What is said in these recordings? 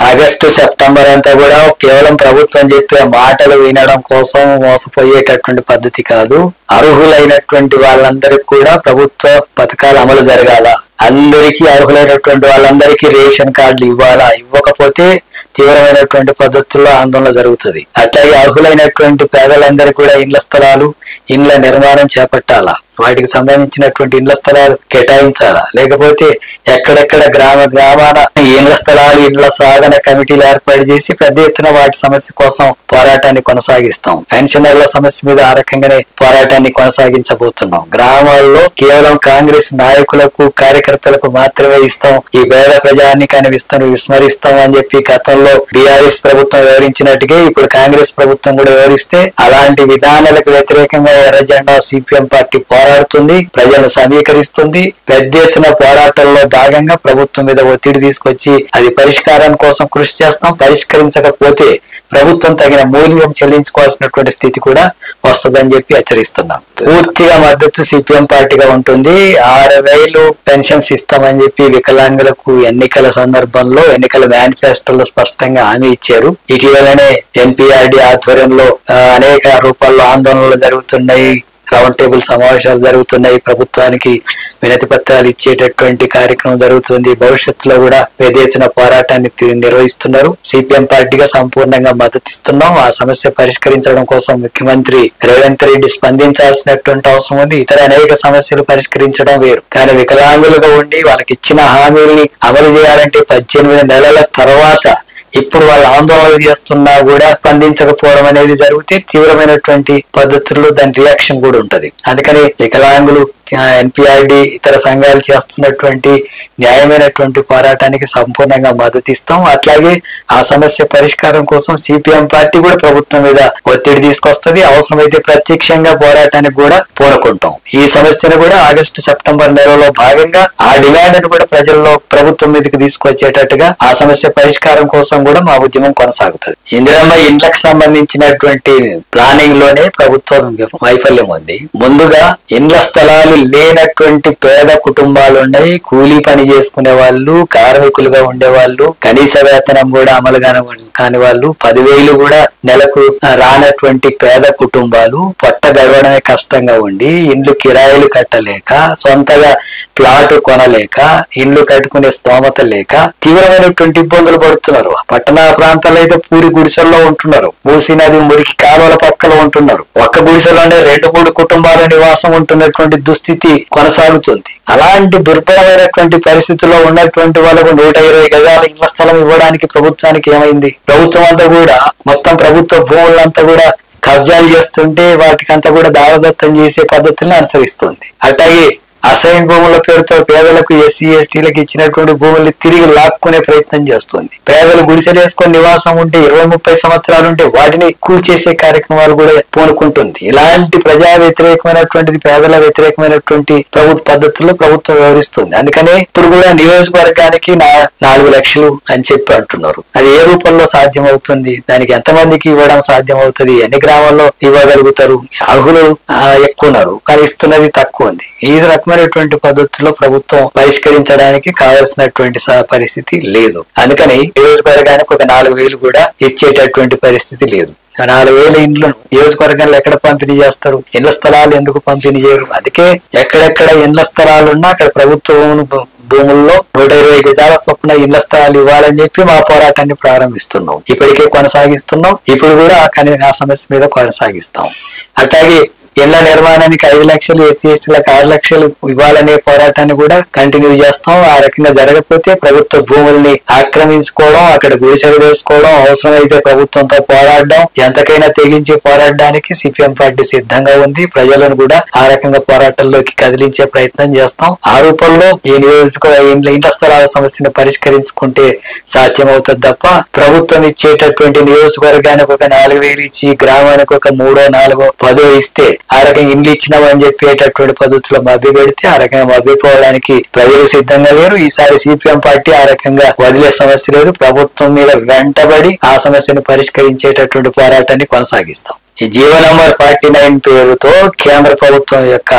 August September అంతా కూడా కేవలం ప్రభుత్వం చెప్పే మాటలు వినడం కోసం మోసపోయేటటువంటి పద్ధతి కాదు. అర్హులైనటువంటి వాళ్ళందరికీ కూడా ప్రభుత్వ పథకాలు అమలు జరగాల, అందరికీ అర్హులైనటువంటి వాళ్ళందరికీ రేషన్ కార్డులు ఇవ్వాలా, ఇవ్వకపోతే తీవ్రమైనటువంటి పద్ధతుల్లో ఆందోళన జరుగుతుంది. అట్లాగే అర్హులైనటువంటి పేదలందరికీ కూడా ఇండ్ల స్థలాలు, ఇండ్ల నిర్మాణం చేపట్టాలా, వాటికి సంబంధించినటువంటి ఇండ్ల స్థలాలు కేటాయించాలా, లేకపోతే ఎక్కడెక్కడ గ్రామాన ఇండ్ల స్థలాలు, ఇండ్ల సాధన కమిటీలు ఏర్పాటు చేసి పెద్ద ఎత్తున వాటి సమస్య కోసం పోరాటాన్ని కొనసాగిస్తాం. పెన్షనర్ల సమస్య మీద ఆ రకంగానే పోరాటాన్ని కొనసాగించబోతున్నాం. గ్రామాల్లో కేవలం కాంగ్రెస్ నాయకులకు కార్యకర్తలకు మాత్రమే ఇస్తాం, ఈ పేద ప్రజానికాన్ని విస్మరిస్తాం అని చెప్పి గతంలో బీఆర్ఎస్ ప్రభుత్వం వివరించినట్టుగా ఇప్పుడు కాంగ్రెస్ ప్రభుత్వం కూడా వివరిస్తే అలాంటి విధానాలకు వ్యతిరేకంగా ఎర్ర జెండా సిపిఎం పార్టీ పోరాడుతుంది, ప్రజలను సమీకరిస్తుంది. పెద్ద ఎత్తున పోరాటంలో భాగంగా ప్రభుత్వం మీద ఒత్తిడి తీసుకొచ్చి అది పరిష్కారం కోసం కృషి చేస్తాం. పరిష్కరించకపోతే ప్రభుత్వం తగిన మూల్యం చెల్లించుకోవాల్సినటువంటి స్థితి కూడా వస్తుందని చెప్పి హెచ్చరిస్తున్నాం. పూర్తిగా మద్దతు సిపిఎం పార్టీగా ఉంటుంది. 6,000 పెన్షన్స్ ఇస్తామని చెప్పి వికలాంగులకు ఎన్నికల సందర్భంలో ఎన్నికల మేనిఫెస్టోలో స్పష్టంగా హామీ ఇచ్చారు. ఇటీవలనే ఎన్పిఆర్డి ఆధ్వర్యంలో అనేక రూపాల్లో ఆందోళనలు జరుగుతున్నాయి, రౌండ్ టేబుల్ సమావేశాలు జరుగుతున్నాయి, ప్రభుత్వానికి వినతి పత్రాలు ఇచ్చేటటువంటి కార్యక్రమం జరుగుతుంది. భవిష్యత్తులో కూడా పెద్ద ఎత్తున పోరాటాన్ని నిర్వహిస్తున్నారు. సిపిఎం పార్టీగా సంపూర్ణంగా మద్దతిస్తున్నాం. ఆ సమస్య పరిష్కరించడం కోసం ముఖ్యమంత్రి రేవంత్ రెడ్డి స్పందించాల్సినటువంటి అవసరం ఉంది. ఇతర అనేక సమస్యలు పరిష్కరించడం వేరు, కానీ వికలాంగులుగా ఉండి వాళ్ళకి ఇచ్చిన హామీల్ని అమలు చేయాలంటే 18 నెలల తర్వాత ఇప్పుడు వాళ్ళు ఆందోళన చేస్తున్నా కూడా స్పందించకపోవడం అనేది జరిగితే తీవ్రమైనటువంటి పద్ధతుల్లో దాని రియాక్షన్ కూడా ఉంటది. అందుకని వికలాంగులు, ఎన్పిఆర్డి, ఇతర సంఘాలు చేస్తున్నటువంటి న్యాయమైనటువంటి పోరాటానికి సంపూర్ణంగా మద్దతు ఇస్తాం. అట్లాగే ఆ సమస్య పరిష్కారం కోసం సిపిఎం పార్టీ కూడా ప్రభుత్వం మీద ఒత్తిడి తీసుకొస్తుంది. అవసరమైతే ప్రత్యక్షంగా పోరాటానికి కూడా పూనుకుంటాం. ఈ సమస్యను కూడా ఆగస్టు సెప్టెంబర్ నెలలో భాగంగా ఆ డిమాండ్ కూడా ప్రజల్లో ప్రభుత్వం మీదకి తీసుకొచ్చేటట్టుగా ఆ సమస్య పరిష్కారం కోసం కూడా మా ఉద్యమం కొనసాగుతుంది. ఇందిరమ్మ ఇండ్లకు సంబంధించినటువంటి ప్లానింగ్ లోనే ప్రభుత్వం వైఫల్యం ఉంది. ముందుగా ఇండ్ల స్థలాలు లేనటువంటి పేద కుటుంబాలు ఉన్నాయి, కూలీ పని చేసుకునే వాళ్ళు, కార్మికులుగా ఉండేవాళ్ళు, కనీస వేతనం కూడా అమలు కాని వాళ్ళు, 10,000 కూడా నెలకు రానటువంటి పేద కుటుంబాలు, పొట్ట గడవడమే కష్టంగా ఉండి ఇండ్లు కిరాయిలు కట్టలేక, సొంతగా ప్లాట్ కొనలేక, ఇండ్లు కట్టుకునే స్తోమత లేక తీవ్రమైనటువంటి ఇబ్బందులు పడుతున్నారు. పట్టణ ప్రాంతాల్లో అయితే పూరి గుడిసెల్లో ఉంటున్నారు, మూసీ నది మురికి కాలువల పక్కన ఉంటున్నారు. ఒక్క గుడిసెలోనే 2-3 కుటుంబాల నివాసం ఉంటున్నటువంటి దుస్థితి కొనసాగుతుంది. అలాంటి దుర్భరమైనటువంటి పరిస్థితుల్లో ఉన్నటువంటి వాళ్ళకు 120 గజాల ఇళ్ల స్థలం ఇవ్వడానికి ప్రభుత్వానికి ఏమైంది? ప్రభుత్వం అంతా కూడా మొత్తం ప్రభుత్వ భూములంతా కూడా కబ్జాలు చేస్తుంటే వాటికంతా కూడా దారదత్తం చేసే పద్ధతుల్ని అనుసరిస్తుంది. అట్లాగే అసైన్ భూముల పేరుతో పేదలకు, ఎస్సీ ఎస్టీలకు ఇచ్చినటువంటి భూముల్ని తిరిగి లాక్కునే ప్రయత్నం చేస్తుంది. పేదలు గుడిసెలు వేసుకొని నివాసం ఉంటే 20-30 సంవత్సరాలు ఉంటే వాటిని కూల్చేసే కార్యక్రమాలు కూడా పూనుకుంటుంది. ఇలాంటి ప్రజా వ్యతిరేకమైనటువంటిది, పేదల వ్యతిరేకమైనటువంటి ప్రభుత్వ పద్ధతుల్లో ప్రభుత్వం వ్యవహరిస్తుంది. అందుకనే ఇప్పుడు కూడా నియోజకవర్గానికి 4 లక్షలు అని చెప్పి అంటున్నారు. అది ఏ రూపంలో సాధ్యం అవుతుంది? దానికి ఎంతమందికి ఇవ్వడం సాధ్యం అవుతుంది? ఎన్ని గ్రామాల్లో ఇవ్వగలుగుతారు? అర్హులు ఎక్కువ ఉన్నారు, కానీ ఇస్తున్నది తక్కువ ఉంది. ఈ రకమైనటువంటి పద్ధతుల్లో ప్రభుత్వం పరిష్కరించడానికి కావలసినటువంటి పరిస్థితి లేదు. అందుకని నియోజకవర్గానికి ఒక 4,000 కూడా ఇచ్చేటటువంటి పరిస్థితి లేదు. 4,000 ఇండ్లను నియోజకవర్గంలో ఎక్కడ పంపిణీ చేస్తారు? ఇళ్ల స్థలాలు ఎందుకు పంపిణీ చేయరు? అందుకే ఎక్కడెక్కడ ఇళ్ల స్థలాలున్నా అక్కడ ప్రభుత్వం భూముల్లో 120 గజాల చొప్పున ఇళ్ల స్థలాలు ఇవ్వాలని చెప్పి మా పోరాటాన్ని ప్రారంభిస్తున్నాం. ఇప్పటికే కొనసాగిస్తున్నాం. ఇప్పుడు కూడా ఆ సమస్య మీద కొనసాగిస్తాం. అట్లాగే ఇళ్ల నిర్మాణానికి 5 లక్షలు, ఎస్సీ ఎస్టీలకు 6 లక్షలు ఇవ్వాలనే పోరాటాన్ని కూడా కంటిన్యూ చేస్తాం. ఆ రకంగా జరగకపోతే ప్రభుత్వ భూముల్ని ఆక్రమించుకోవడం, అక్కడ గుడిసెలు వేసుకోవడం, అవసరమైతే ప్రభుత్వంతో పోరాడడం, ఎంతకైనా తెగించి పోరాడడానికి సిపిఎం పార్టీ సిద్ధంగా ఉంది. ప్రజలను కూడా ఆ రకంగా పోరాటంలోకి కదిలించే ప్రయత్నం చేస్తాం. ఆ రూపంలో ఈ ఇండ్ల స్థలాల సమస్యను పరిష్కరించుకుంటే సాధ్యమవుతుంది తప్ప ప్రభుత్వం ఇచ్చేటటువంటి నియోజకవర్గానికి ఒక 4,000 ఇచ్చి గ్రామానికి ఒక 3, 4, 10 ఇస్తే ఆ రకంగా ఇండ్లు ఇచ్చినామని చెప్పేటటువంటి పద్ధతిలో మభ్య పెడితే ఆ రకంగా మభ్యపోవడానికి ప్రజలు సిద్ధంగా లేరు. ఈసారి సిపిఎం పార్టీ ఆ రకంగా వదిలే సమస్య లేదు. ప్రభుత్వం మీద వెంటబడి ఆ సమస్యను పరిష్కరించేటటువంటి పోరాటాన్ని కొనసాగిస్తాం. ఈ జీవో నంబర్ 49 పేరుతో కేంద్ర ప్రభుత్వం యొక్క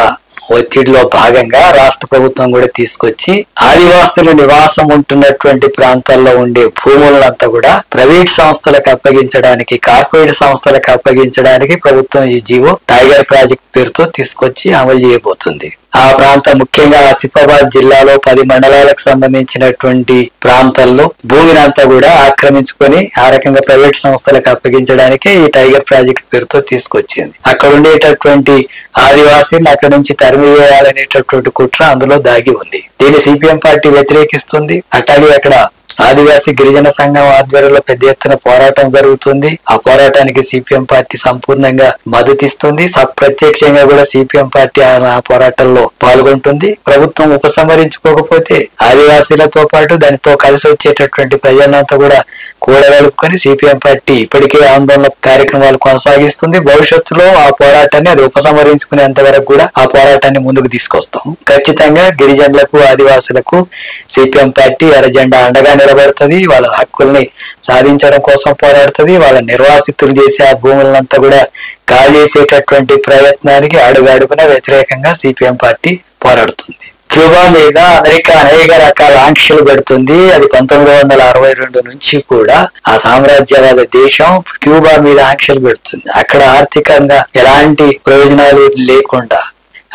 ఒత్తిడిలో భాగంగా రాష్ట్ర ప్రభుత్వం కూడా తీసుకొచ్చి ఆదివాసులు నివాసం ఉంటున్నటువంటి ప్రాంతాల్లో ఉండే భూములంతా కూడా ప్రైవేట్ సంస్థలకు అప్పగించడానికి, కార్పొరేట్ సంస్థలకు అప్పగించడానికి ప్రభుత్వం ఈ జీవో టైగర్ ప్రాజెక్ట్ పేరుతో తీసుకొచ్చి అమలు చేయబోతుంది. ఆ ప్రాంతం ముఖ్యంగా ఆసిఫాబాద్ జిల్లాలో 10 మండలాలకు సంబంధించినటువంటి ప్రాంతాల్లో భూమిని అంతా కూడా ఆక్రమించుకొని ఆ రకంగా ప్రైవేట్ సంస్థలకు అప్పగించడానికే ఈ టైగర్ ప్రాజెక్ట్ పేరుతో తీసుకొచ్చింది. అక్కడ ఉండేటటువంటి ఆదివాసీని అక్కడి నుంచి తరిమివేయాలనేటటువంటి కుట్ర అందులో దాగి ఉంది. దీన్ని సిపిఎం పార్టీ వ్యతిరేకిస్తుంది. అట్లాగే అక్కడ ఆదివాసీ గిరిజన సంఘం ఆధ్వర్యంలో పెద్ద ఎత్తున పోరాటం జరుగుతుంది. ఆ పోరాటానికి సిపిఎం పార్టీ సంపూర్ణంగా మద్దతిస్తుంది. ప్రత్యక్షంగా కూడా సిపిఎం పార్టీ ఆ పోరాటంలో పాల్గొంటుంది. ప్రభుత్వం ఉపసంహరించుకోకపోతే ఆదివాసీలతో పాటు దానితో కలిసి వచ్చేటటువంటి ప్రజలంతా కూడా కూడగలుపుకొని సిపిఎం పార్టీ ఇప్పటికే ఆందోళన కార్యక్రమాలు కొనసాగిస్తుంది. భవిష్యత్తులో ఆ పోరాటాన్ని అది ఉపసంహరించుకునేంత వరకు కూడా ఆ పోరాటాన్ని ముందుకు తీసుకొస్తాం. ఖచ్చితంగా గిరిజనులకు, ఆదివాసులకు సిపిఎం పార్టీ ఎర్రజెండా అండగా నిలబడుతుంది. వాళ్ళ హక్కుల్ని సాధించడం కోసం పోరాడుతుంది. వాళ్ళ నిర్వాసితులు చేసే ఆ భూములంతా కూడా కాజేసేటటువంటి ప్రయత్నానికి అడుగడుగున వ్యతిరేకంగా సిపిఎం పార్టీ పోరాడుతుంది. క్యూబా మీద అమెరికా అనేక రకాల ఆంక్షలు పెడుతుంది. అది 1962 నుంచి కూడా ఆ సామ్రాజ్యవాద దేశం క్యూబా మీద ఆంక్షలు పెడుతుంది. అక్కడ ఆర్థికంగా ఎలాంటి ప్రయోజనాలు లేకుండా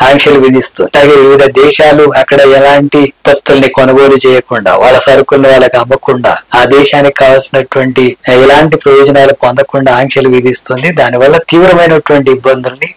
ఆంక్షలు విధిస్తుంది. అలాగే వివిధ దేశాలు అక్కడ ఎలాంటి ఉత్పత్తుల్ని కొనుగోలు చేయకుండా, వాళ్ళ సరుకులను వాళ్ళకి అమ్మకుండా, ఆ దేశానికి కావాల్సినటువంటి ఎలాంటి ప్రయోజనాలు పొందకుండా ఆంక్షలు విధిస్తుంది. దానివల్ల తీవ్రమైనటువంటి ఇబ్బందుల్ని